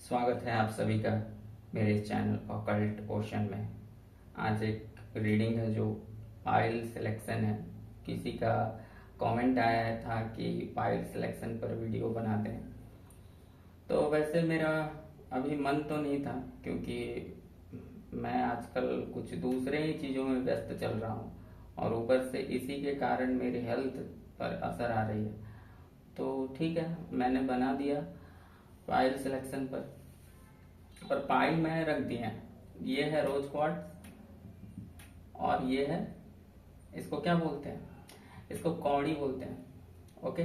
स्वागत है आप सभी का मेरे चैनल ऑकल्ट ओशन में। आज एक रीडिंग है जो पाइल सिलेक्शन है। किसी का कमेंट आया था कि पाइल सिलेक्शन पर वीडियो बना दें, तो वैसे मेरा अभी मन तो नहीं था, क्योंकि मैं आजकल कुछ दूसरे ही चीज़ों में व्यस्त चल रहा हूँ और ऊपर से इसी के कारण मेरी हेल्थ पर असर आ रही है। तो ठीक है, मैंने बना दिया पाइल सिलेक्शन पर पाइल मैंने रख दिया है। ये है रोज क्वार्ट्ज और ये है, इसको क्या बोलते हैं, इसको कौड़ी बोलते हैं। ओके,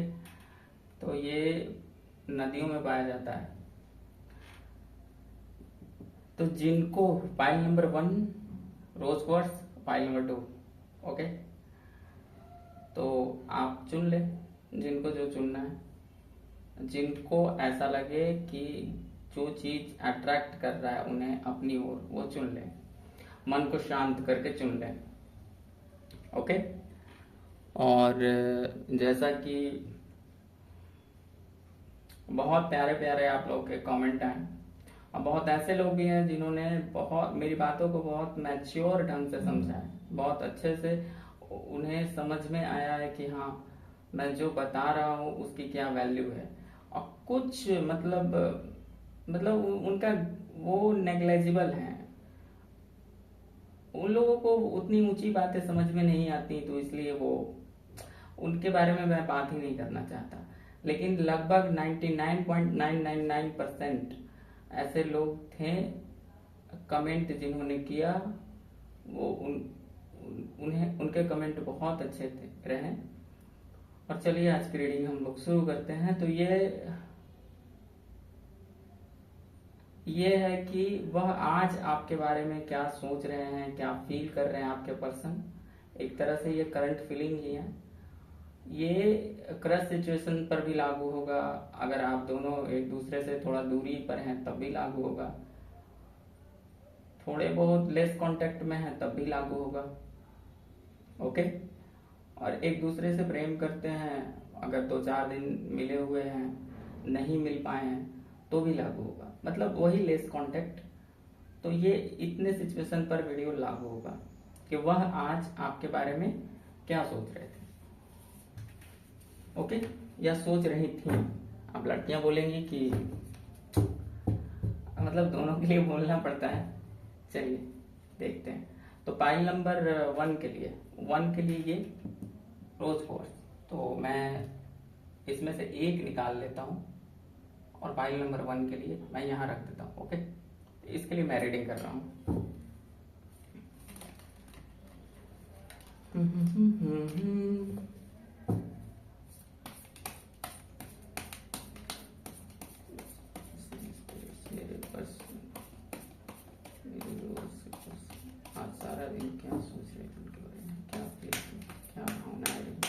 तो ये नदियों में पाया जाता है। तो जिनको पाइल नंबर 1 रोज क्वार्ट्ज, पाइल नंबर 2, ओके, तो आप चुन ले जिनको जो चुनना है। जिनको ऐसा लगे कि जो चीज अट्रैक्ट कर रहा है उन्हें अपनी ओर, वो चुन ले, मन को शांत करके चुन ले। ओके, और जैसा कि बहुत प्यारे प्यारे आप लोग के कमेंट आए, और बहुत ऐसे लोग भी हैं जिन्होंने बहुत मेरी बातों को बहुत मैच्योर ढंग से समझा है, बहुत अच्छे से उन्हें समझ में आया है कि हाँ, मैं जो बता रहा हूँ उसकी क्या वैल्यू है। और कुछ मतलब उनका वो नेग्लेजिबल है, उन लोगों को उतनी ऊंची बातें समझ में नहीं आती, तो इसलिए वो उनके बारे में मैं बात ही नहीं करना चाहता। लेकिन लगभग 99.999% ऐसे लोग थे कमेंट जिन्होंने किया, वो उन्हें उनके कमेंट बहुत अच्छे थे रहे। और चलिए आज की रीडिंग हम लोग शुरू करते हैं। तो ये है कि वह आज आपके बारे में क्या सोच रहे हैं, क्या फील कर रहे हैं आपके पर्सन। एक तरह से ये करंट फीलिंग ही है। ये क्रश सिचुएशन पर भी लागू होगा, अगर आप दोनों एक दूसरे से थोड़ा दूरी पर हैं तब भी लागू होगा, थोड़े बहुत लेस कांटेक्ट में हैं तब भी लागू होगा। ओके, और एक दूसरे से प्रेम करते हैं, अगर 2-4 दिन मिले हुए हैं, नहीं मिल पाए हैं तो भी लागू होगा, मतलब वही लेस कांटेक्ट। तो ये इतने सिचुएशन पर वीडियो लागू होगा कि वह आज आपके बारे में क्या सोच रहे थे। ओके, या सोच रही थी। अब लड़कियां बोलेंगी कि मतलब दोनों के लिए बोलना पड़ता है। चलिए देखते हैं। तो पाइल नंबर 1 के लिए ये रोज फोर्स, तो मैं इसमें से एक निकाल लेता हूँ और पाइल नंबर 1 के लिए मैं यहाँ रख देता हूँ। ओके, इसके लिए मैं रीडिंग कर रहा हूँ। आज सारा दिन क्या सोच रहे थे उनके बारे में, क्या फील, क्या भावना है उनकी।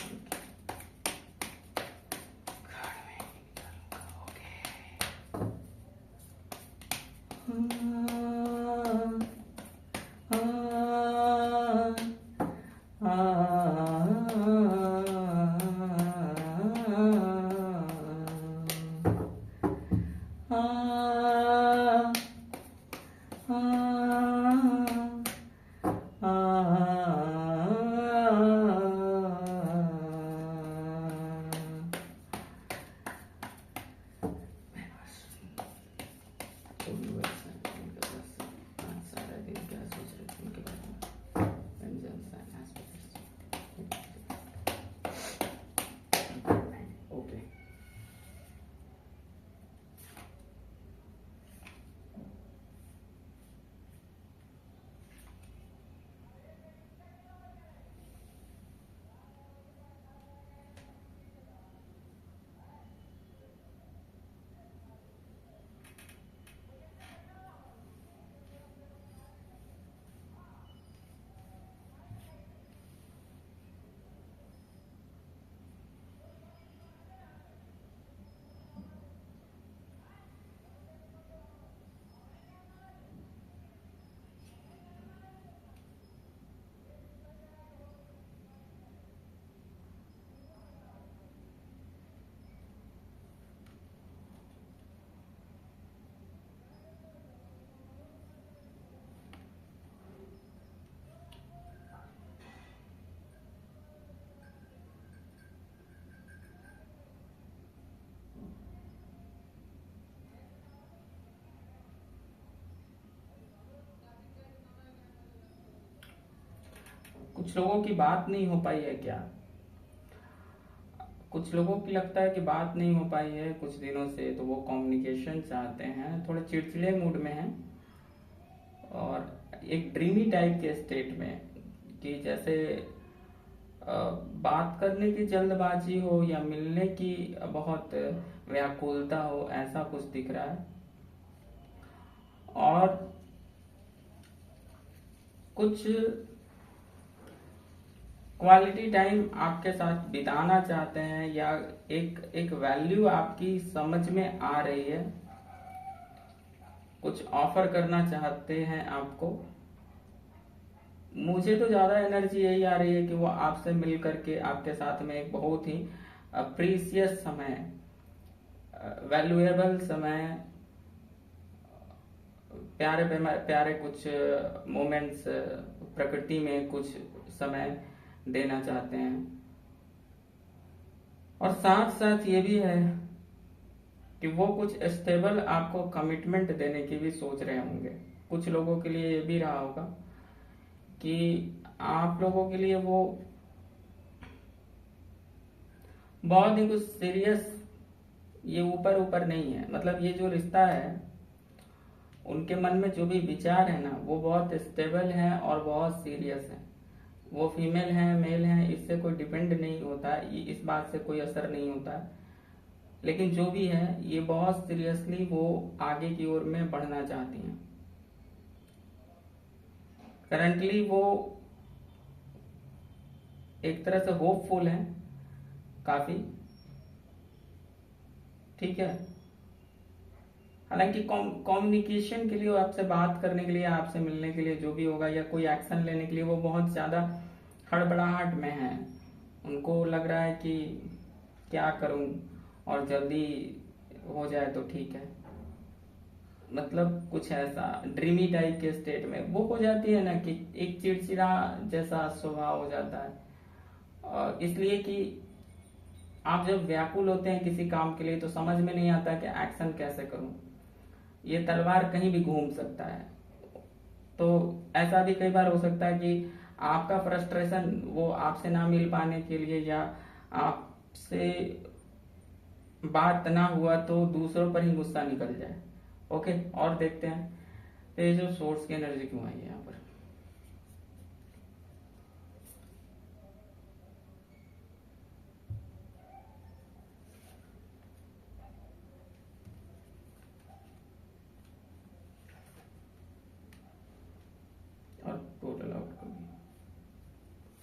कुछ लोगों की बात नहीं हो पाई है क्या? कुछ लोगों की लगता है कि बात नहीं हो पाई है कुछ दिनों से, तो वो कम्युनिकेशन चाहते हैं, थोड़े चिड़चिड़े मूड में हैं और एक ड्रीमी टाइप के स्टेट में, कि जैसे बात करने की जल्दबाजी हो या मिलने की बहुत व्याकुलता हो, ऐसा कुछ दिख रहा है। और कुछ क्वालिटी टाइम आपके साथ बिताना चाहते हैं, या एक एक वैल्यू आपकी समझ में आ रही है, कुछ ऑफर करना चाहते हैं आपको। मुझे तो ज़्यादा एनर्जी यही आ रही है कि वो आपसे मिल करके आपके साथ में एक बहुत ही प्रीसियस समय, वैल्यूएबल समय, प्यारे प्यारे कुछ मोमेंट्स, प्रकृति में कुछ समय देना चाहते हैं। और साथ साथ ये भी है कि वो कुछ स्टेबल आपको कमिटमेंट देने की भी सोच रहे होंगे। कुछ लोगों के लिए ये भी रहा होगा कि आप लोगों के लिए वो बहुत ही कुछ सीरियस, ये ऊपर ऊपर नहीं है। मतलब ये जो रिश्ता है, उनके मन में जो भी विचार है ना, वो बहुत स्टेबल है और बहुत सीरियस है। वो फीमेल है मेल है इससे कोई डिपेंड नहीं होता, इस बात से कोई असर नहीं होता। लेकिन जो भी है, ये बहुत सीरियसली वो आगे की ओर में बढ़ना चाहती हैं। करंटली वो एक तरह से होपफुल है काफी, ठीक है। हालांकि कम्युनिकेशन के लिए, आपसे बात करने के लिए, आपसे मिलने के लिए जो भी होगा, या कोई एक्शन लेने के लिए वो बहुत ज्यादा हड़बड़ाहट में है। उनको लग रहा है कि क्या करूं और जल्दी हो जाए तो ठीक है। मतलब कुछ ऐसा ड्रीमी टाइप के स्टेट में वो हो जाती है ना, कि एक चिड़चिड़ा जैसा स्वभाव हो जाता है। और इसलिए कि आप जब व्याकुल होते हैं किसी काम के लिए, तो समझ में नहीं आता कि एक्शन कैसे करूं। ये तलवार कहीं भी घूम सकता है। तो ऐसा भी कई बार हो सकता है कि आपका फ्रस्ट्रेशन वो आपसे ना मिल पाने के लिए, या आपसे बात ना हुआ तो दूसरों पर ही गुस्सा निकल जाए। ओके, और देखते हैं तो ये जो सोर्स की एनर्जी क्यों आई है यहाँ पर। और टोटल आउटकम,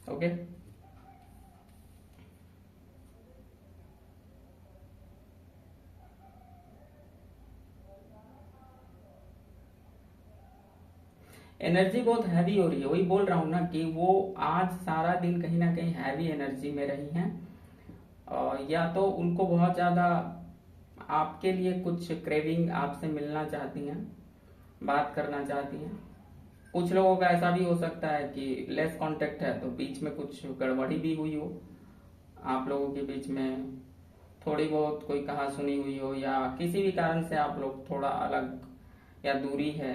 ओके। एनर्जी बहुत हैवी हो रही है, वही बोल रहा हूँ ना कि वो आज सारा दिन कहीं ना कहीं हैवी एनर्जी में रही हैं। या तो उनको बहुत ज्यादा आपके लिए कुछ क्रेविंग, आपसे मिलना चाहती हैं, बात करना चाहती हैं। कुछ लोगों का ऐसा भी हो सकता है कि लेस कांटेक्ट है, तो बीच में कुछ गड़बड़ी भी हुई हो, आप लोगों के बीच में थोड़ी बहुत कोई कहा सुनी हुई हो, या किसी भी कारण से आप लोग थोड़ा अलग या दूरी है,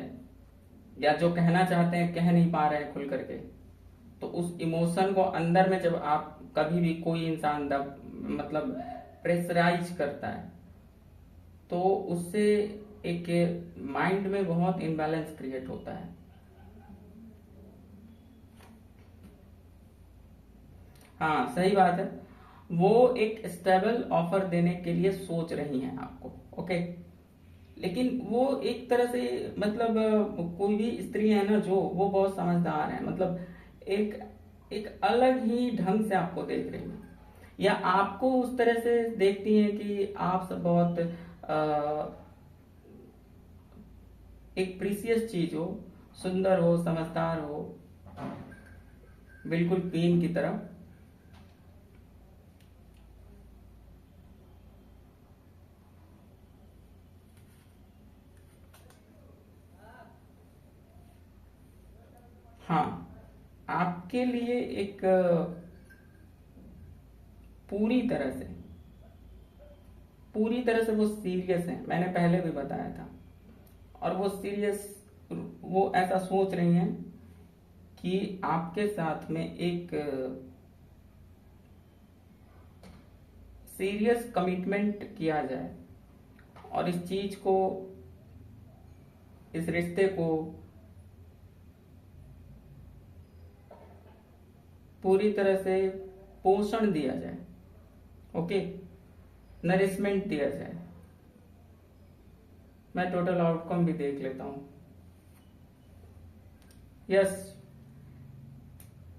या जो कहना चाहते हैं कह नहीं पा रहे हैं खुल करके। तो उस इमोशन को अंदर में जब आप कभी भी कोई इंसान मतलब प्रेशराइज करता है, तो उससे एक माइंड में बहुत इम्बैलेंस क्रिएट होता है। हाँ, सही बात है। वो एक स्टेबल ऑफर देने के लिए सोच रही हैं आपको, ओके। लेकिन वो एक तरह से, मतलब कोई भी स्त्री है ना जो, वो बहुत समझदार है। मतलब एक एक अलग ही ढंग से आपको देख रही है, या आपको उस तरह से देखती हैं कि आप सब बहुत एक प्रीसियस चीज हो, सुंदर हो, समझदार हो, बिल्कुल क्वीन की तरह। हाँ, आपके लिए एक पूरी तरह से, पूरी तरह से वो सीरियस है, मैंने पहले भी बताया था। और वो सीरियस, वो ऐसा सोच रही हैं कि आपके साथ में एक सीरियस कमिटमेंट किया जाए और इस चीज को, इस रिश्ते को पूरी तरह से पोषण दिया जाए, ओके, नरिशमेंट दिया जाए। मैं टोटल आउटकम भी देख लेता हूं। यस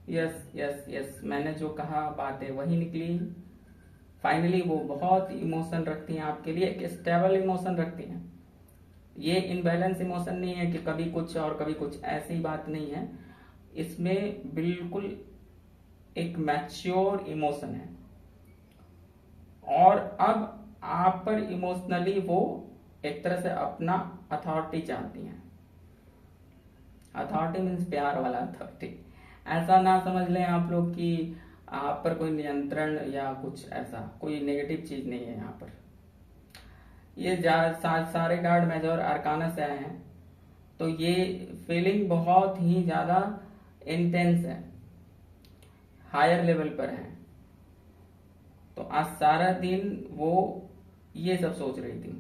यस यस यस, मैंने जो कहा बातें वही निकली। फाइनली वो बहुत इमोशन रखती हैं आपके लिए, एक स्टेबल इमोशन रखती हैं। ये इनबैलेंस इमोशन नहीं है कि कभी कुछ और कभी कुछ, ऐसी बात नहीं है। इसमें बिल्कुल एक मैच्योर इमोशन है और अब आप पर इमोशनली वो एक तरह से अपना अथॉरिटी चाहती हैं। अथॉरिटी मीन्स प्यार वाला अथॉरिटी। ऐसा ना समझ लें आप लोग कि आप पर कोई नियंत्रण या कुछ ऐसा, कोई नेगेटिव चीज नहीं है यहाँ पर। ये सारे कार्ड मेजर अरकाना से आए हैं, तो ये फीलिंग बहुत ही ज्यादा इंटेंस है, हायर लेवल पर है। तो आज सारा दिन वो ये सब सोच रही थी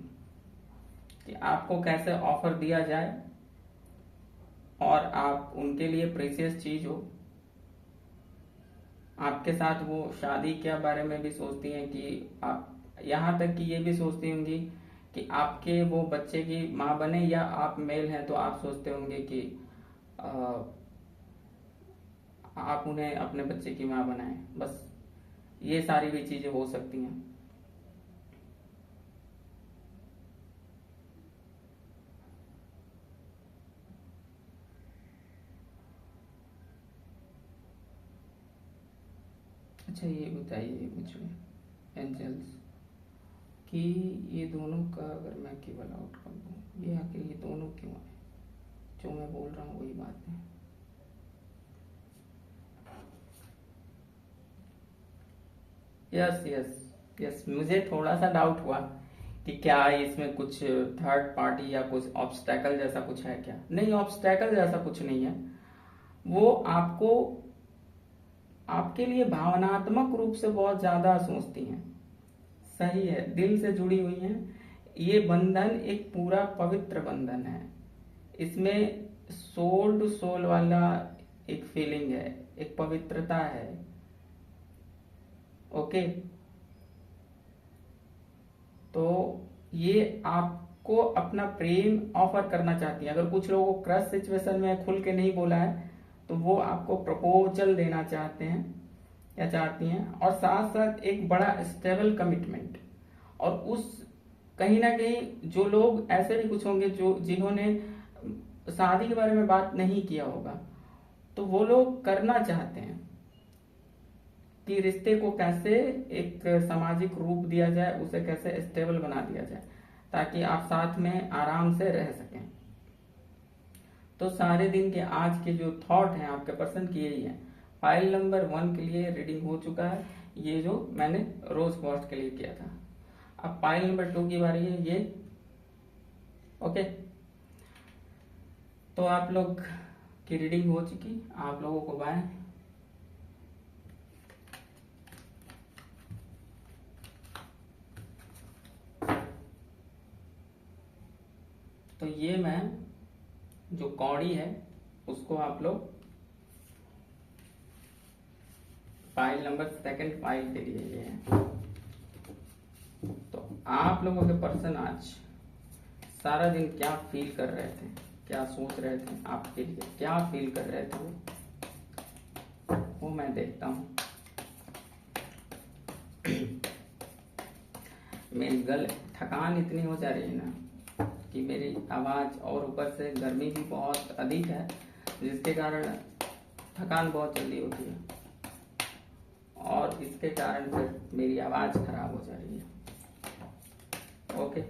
कि आपको कैसे ऑफर दिया जाए और आप उनके लिए प्रीशियस चीज हो। आपके साथ वो शादी के बारे में भी सोचती हैं कि आप, यहाँ तक कि ये भी सोचती होंगी कि आपके वो बच्चे की माँ बने, या आप मेल हैं तो आप सोचते होंगे कि आप उन्हें अपने बच्चे की माँ बनाएं। बस ये सारी भी चीजें हो सकती हैं। अच्छा ये बताइए मुझे एंजल्स कि ये दोनों का अगर मैं केवल आउटकम दूं, ये आखिर ये दोनों क्यों है? जो मैं बोल रहा हूँ वही बात है। यस यस यस, मुझे थोड़ा सा डाउट हुआ कि क्या इसमें कुछ थर्ड पार्टी या कुछ ऑब्स्टैकल जैसा कुछ है क्या। नहीं, ऑब्स्टैकल जैसा कुछ नहीं है। वो आपको, आपके लिए भावनात्मक रूप से बहुत ज्यादा सोचती हैं। सही है, दिल से जुड़ी हुई हैं। ये बंधन एक पूरा पवित्र बंधन है। इसमें सोल टू सोल वाला एक फीलिंग है, एक पवित्रता है, ओके। तो ये आपको अपना प्रेम ऑफर करना चाहती है। अगर कुछ लोगों को क्रश सिचुएशन में खुल के नहीं बोला है तो वो आपको प्रपोजल देना चाहते हैं या चाहती हैं, और साथ साथ एक बड़ा स्टेबल कमिटमेंट। और उस कहीं ना कहीं जो लोग ऐसे भी कुछ होंगे जो जिन्होंने शादी के बारे में बात नहीं किया होगा, तो वो लोग करना चाहते हैं कि रिश्ते को कैसे एक सामाजिक रूप दिया जाए, उसे कैसे स्टेबल बना दिया जाए ताकि आप साथ में आराम से रह सकें। तो सारे दिन के आज के जो थॉट हैं आपके पर्सन की यही है। फाइल नंबर 1 के लिए रीडिंग हो चुका है, ये जो मैंने रोज क्वार्ट्ज के लिए किया था। अब फाइल नंबर 2 की बारी है, ये ओके। तो आप लोग की रीडिंग हो चुकी, आप लोगों को बाय। तो ये मैं जो कौड़ी है उसको आप लोग फाइल नंबर 2 फाइल के लिए ये है। तो आप लोगों के पर्सन आज सारा दिन क्या फील कर रहे थे, क्या सोच रहे थे, आपके लिए क्या फील कर रहे थे वो मैं देखता हूँ। मेरी थकान इतनी हो जा रही है ना कि मेरी आवाज, और ऊपर से गर्मी भी बहुत अधिक है जिसके कारण थकान बहुत जल्दी होती है, और इसके कारण फिर मेरी आवाज खराब हो जा रही है। ओके,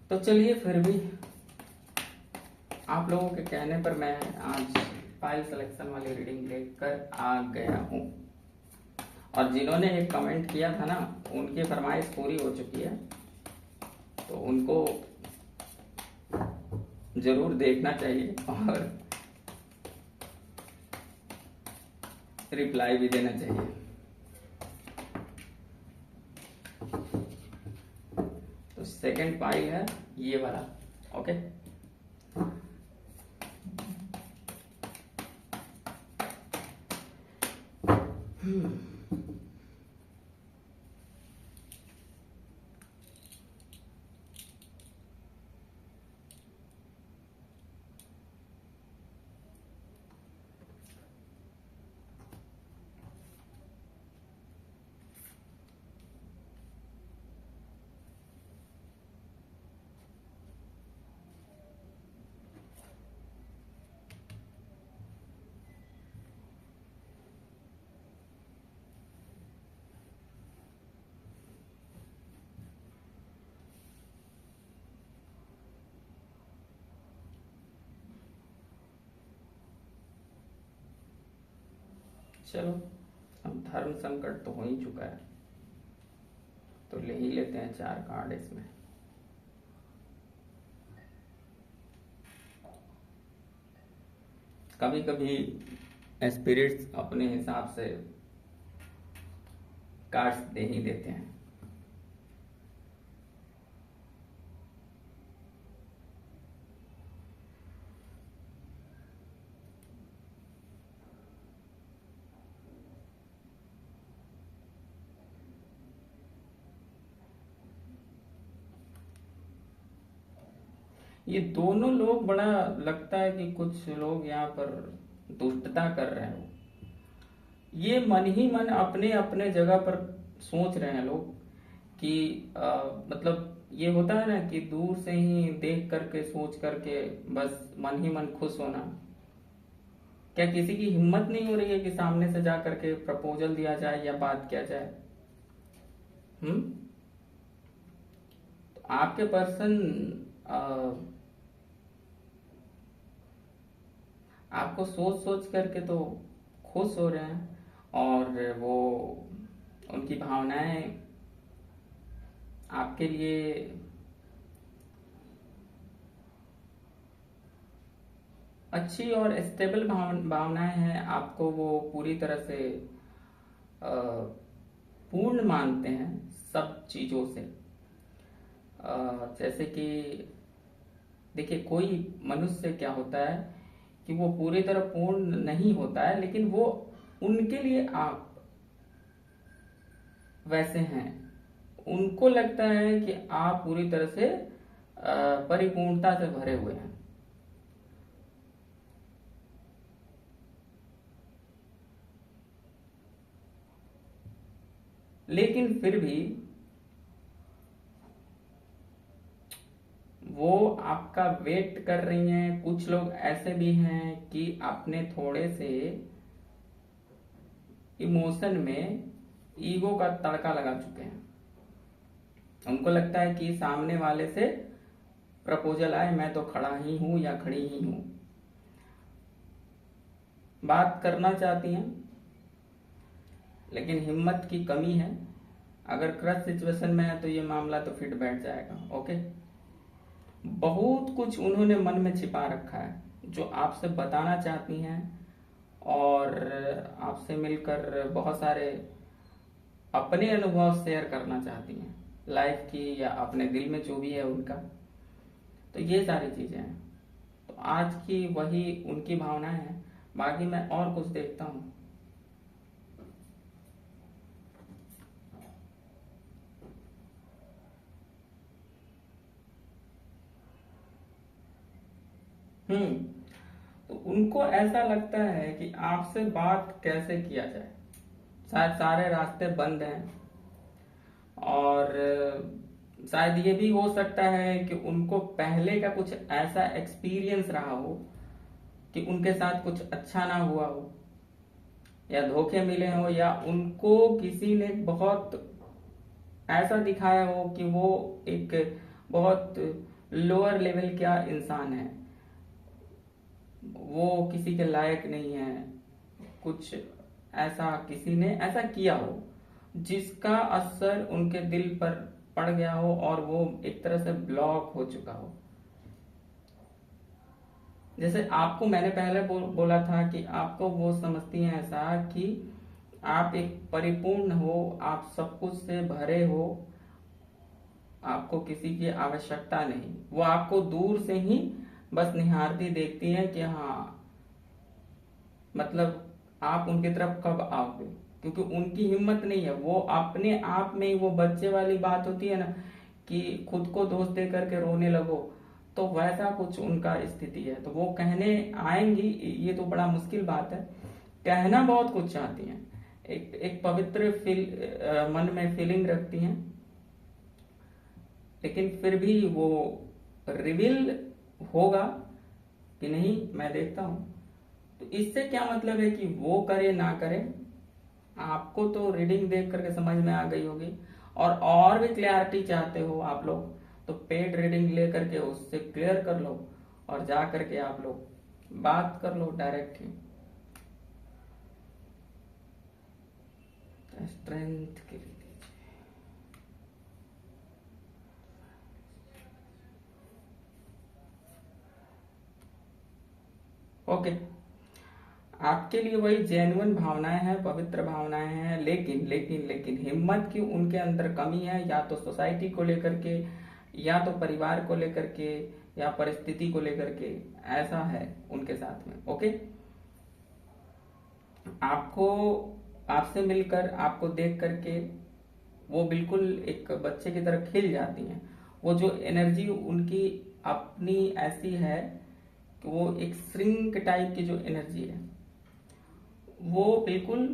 तो चलिए फिर भी आप लोगों के कहने पर मैं आज फाइल सिलेक्शन वाली रीडिंग लेकर आ गया हूँ। और जिन्होंने एक कमेंट किया था ना, उनकी फरमाइश पूरी हो चुकी है, तो उनको जरूर देखना चाहिए और रिप्लाई भी देना चाहिए। तो सेकंड पाइल है ये वाला। ओके, चलो अब धर्म संकट तो हो ही चुका है, तो ले ही लेते हैं 4 कार्ड इसमें। कभी कभी स्पिरिट्स अपने हिसाब से कार्ड्स दे ही देते हैं। ये दोनों लोग बड़ा लगता है कि कुछ लोग यहाँ पर दुष्टता कर रहे हैं। ये मन ही मन अपने अपने जगह पर सोच रहे हैं लोग कि मतलब ये होता है ना कि दूर से ही देख करके सोच करके बस मन ही मन खुश होना। क्या किसी की हिम्मत नहीं हो रही है कि सामने से जा करके प्रपोजल दिया जाए या बात किया जाए? तो आपके पर्सन आपको सोच सोच करके तो खुश हो रहे हैं, और वो उनकी भावनाएं आपके लिए अच्छी और स्टेबल भावनाएं हैं। आपको वो पूरी तरह से पूर्ण मानते हैं सब चीजों से। जैसे कि देखिए, कोई मनुष्य क्या होता है कि वो पूरी तरह पूर्ण नहीं होता है, लेकिन वो उनके लिए आप वैसे हैं। उनको लगता है कि आप पूरी तरह से परिपूर्णता से भरे हुए हैं। लेकिन फिर भी वो आपका वेट कर रही हैं। कुछ लोग ऐसे भी हैं कि अपने थोड़े से इमोशन में ईगो का तड़का लगा चुके हैं। उनको लगता है कि सामने वाले से प्रपोजल आए, मैं तो खड़ा ही हूं या खड़ी ही हूं। बात करना चाहती हैं लेकिन हिम्मत की कमी है। अगर क्रश सिचुएशन में है तो ये मामला तो फिट बैठ जाएगा। ओके, बहुत कुछ उन्होंने मन में छिपा रखा है जो आपसे बताना चाहती हैं, और आपसे मिलकर बहुत सारे अपने अनुभव शेयर करना चाहती हैं लाइफ की, या अपने दिल में जो भी है उनका। तो ये सारी चीजें हैं। तो आज की वही उनकी भावनाएं हैं। बाकी मैं और कुछ देखता हूं। तो उनको ऐसा लगता है कि आपसे बात कैसे किया जाए। शायद सारे रास्ते बंद हैं, और शायद ये भी हो सकता है कि उनको पहले का कुछ ऐसा एक्सपीरियंस रहा हो कि उनके साथ कुछ अच्छा ना हुआ हो, या धोखे मिले हो, या उनको किसी ने बहुत ऐसा दिखाया हो कि वो एक बहुत लोअर लेवल का इंसान है, वो किसी के लायक नहीं है। कुछ ऐसा किसी ने ऐसा किया हो जिसका असर उनके दिल पर पड़ गया हो, और वो एक तरह से ब्लॉक हो चुका हो। जैसे आपको मैंने पहले बोला था कि आपको वो समझती हैं ऐसा कि आप एक परिपूर्ण हो, आप सब कुछ से भरे हो, आपको किसी की आवश्यकता नहीं। वो आपको दूर से ही बस निहारती देखती है कि हाँ, मतलब आप उनकी तरफ कब आओगे, क्योंकि उनकी हिम्मत नहीं है। वो अपने आप में ही, वो बच्चे वाली बात होती है ना कि खुद को दोष दे करके रोने लगो, तो वैसा कुछ उनका स्थिति है। तो वो कहने आएंगी, ये तो बड़ा मुश्किल बात है। कहना बहुत कुछ चाहती हैं, एक पवित्र मन में फीलिंग रखती हैं, लेकिन फिर भी वो रिवील होगा कि नहीं, मैं देखता हूं। तो इससे क्या मतलब है कि वो करे ना करे, आपको तो रीडिंग देख करके समझ में आ गई होगी। और भी क्लियरिटी चाहते हो आप लोग, तो पेड रीडिंग ले करके उससे क्लियर कर लो, और जा करके आप लोग बात कर लो डायरेक्ट ही। स्ट्रेंथ के लिए ओके, आपके लिए वही जेन्युइन भावनाएं हैं, पवित्र भावनाएं हैं, लेकिन लेकिन लेकिन हिम्मत की उनके अंदर कमी है, या तो सोसाइटी को लेकर के, या तो परिवार को लेकर के, या परिस्थिति को लेकर के, ऐसा है उनके साथ में। ओके, आपको, आपसे मिलकर, आपको देख करके वो बिल्कुल एक बच्चे की तरह खिल जाती हैं। वो जो एनर्जी उनकी अपनी ऐसी है कि वो एक श्रिंक टाइप की जो एनर्जी है, वो बिल्कुल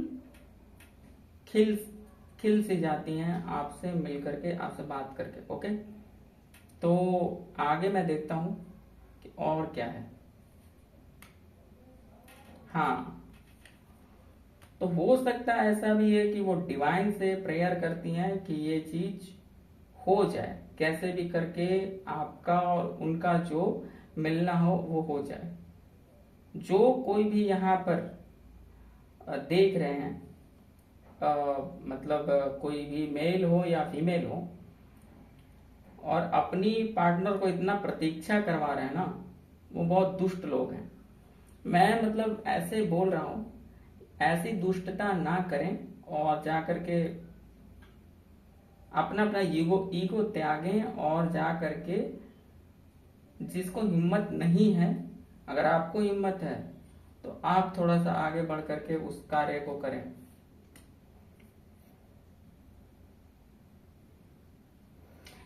खिल खिल सी जाती हैं आपसे मिल करके, आपसे बात करके। ओके, तो आगे मैं देखता हूं कि और क्या है। हाँ, तो हो सकता है ऐसा भी है कि वो डिवाइन से प्रेयर करती हैं कि ये चीज हो जाए, कैसे भी करके आपका और उनका जो मिलना वो हो जाए। जो कोई भी यहाँ पर देख रहे हैं, मतलब कोई भी मेल हो या फीमेल हो, और अपनी पार्टनर को इतना प्रतीक्षा करवा रहे हैं ना, वो बहुत दुष्ट लोग हैं। मैं मतलब ऐसे बोल रहा हूं, ऐसी दुष्टता ना करें, और जा करके अपना अपना ईगो ईगो त्यागें, और जा करके जिसको हिम्मत नहीं है, अगर आपको हिम्मत है तो आप थोड़ा सा आगे बढ़ करके उस कार्य को करें।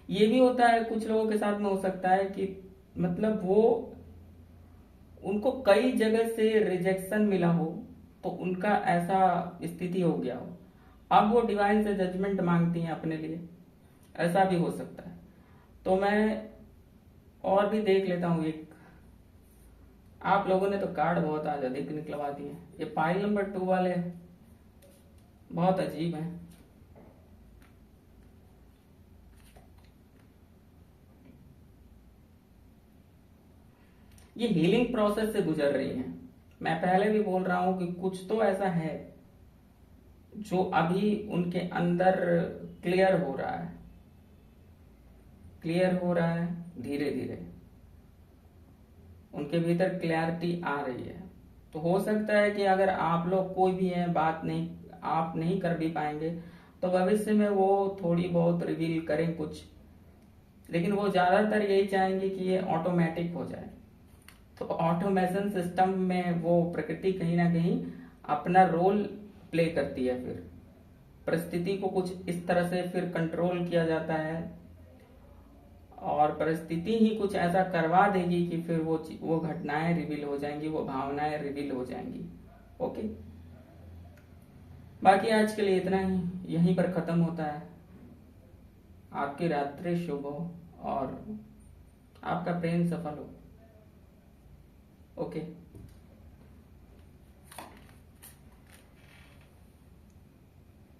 ये भी होता है, कुछ लोगों के साथ में हो सकता है कि मतलब वो, उनको कई जगह से रिजेक्शन मिला हो, तो उनका ऐसा स्थिति हो गया हो, अब वो डिवाइन से जजमेंट मांगती हैं अपने लिए, ऐसा भी हो सकता है। तो मैं और भी देख लेता हूँ एक। आप लोगों ने तो कार्ड बहुत आज अधिक निकलवा दिए। ये पाइल नंबर 2 वाले बहुत अजीब हैं। ये हीलिंग प्रोसेस से गुजर रही हैं। मैं पहले भी बोल रहा हूं कि कुछ तो ऐसा है जो अभी उनके अंदर क्लियर हो रहा है, क्लियर हो रहा है धीरे धीरे, उनके भीतर क्लैरिटी आ रही है। तो हो सकता है कि अगर आप लोग कोई भी है बात नहीं, आप नहीं कर भी पाएंगे, तो भविष्य में वो थोड़ी बहुत रिवील करें कुछ, लेकिन वो ज्यादातर यही चाहेंगे कि ये ऑटोमेटिक हो जाए। तो ऑटोमेशन सिस्टम में वो प्रकृति कहीं ना कहीं अपना रोल प्ले करती है। फिर परिस्थिति को कुछ इस तरह से फिर कंट्रोल किया जाता है, और परिस्थिति ही कुछ ऐसा करवा देगी कि फिर वो घटनाएं रिवील हो जाएंगी, वो भावनाएं रिवील हो जाएंगी। ओके, बाकी आज के लिए इतना ही, यहीं पर खत्म होता है। आपकी रात्रि शुभ हो और आपका प्रेम सफल हो। ओके।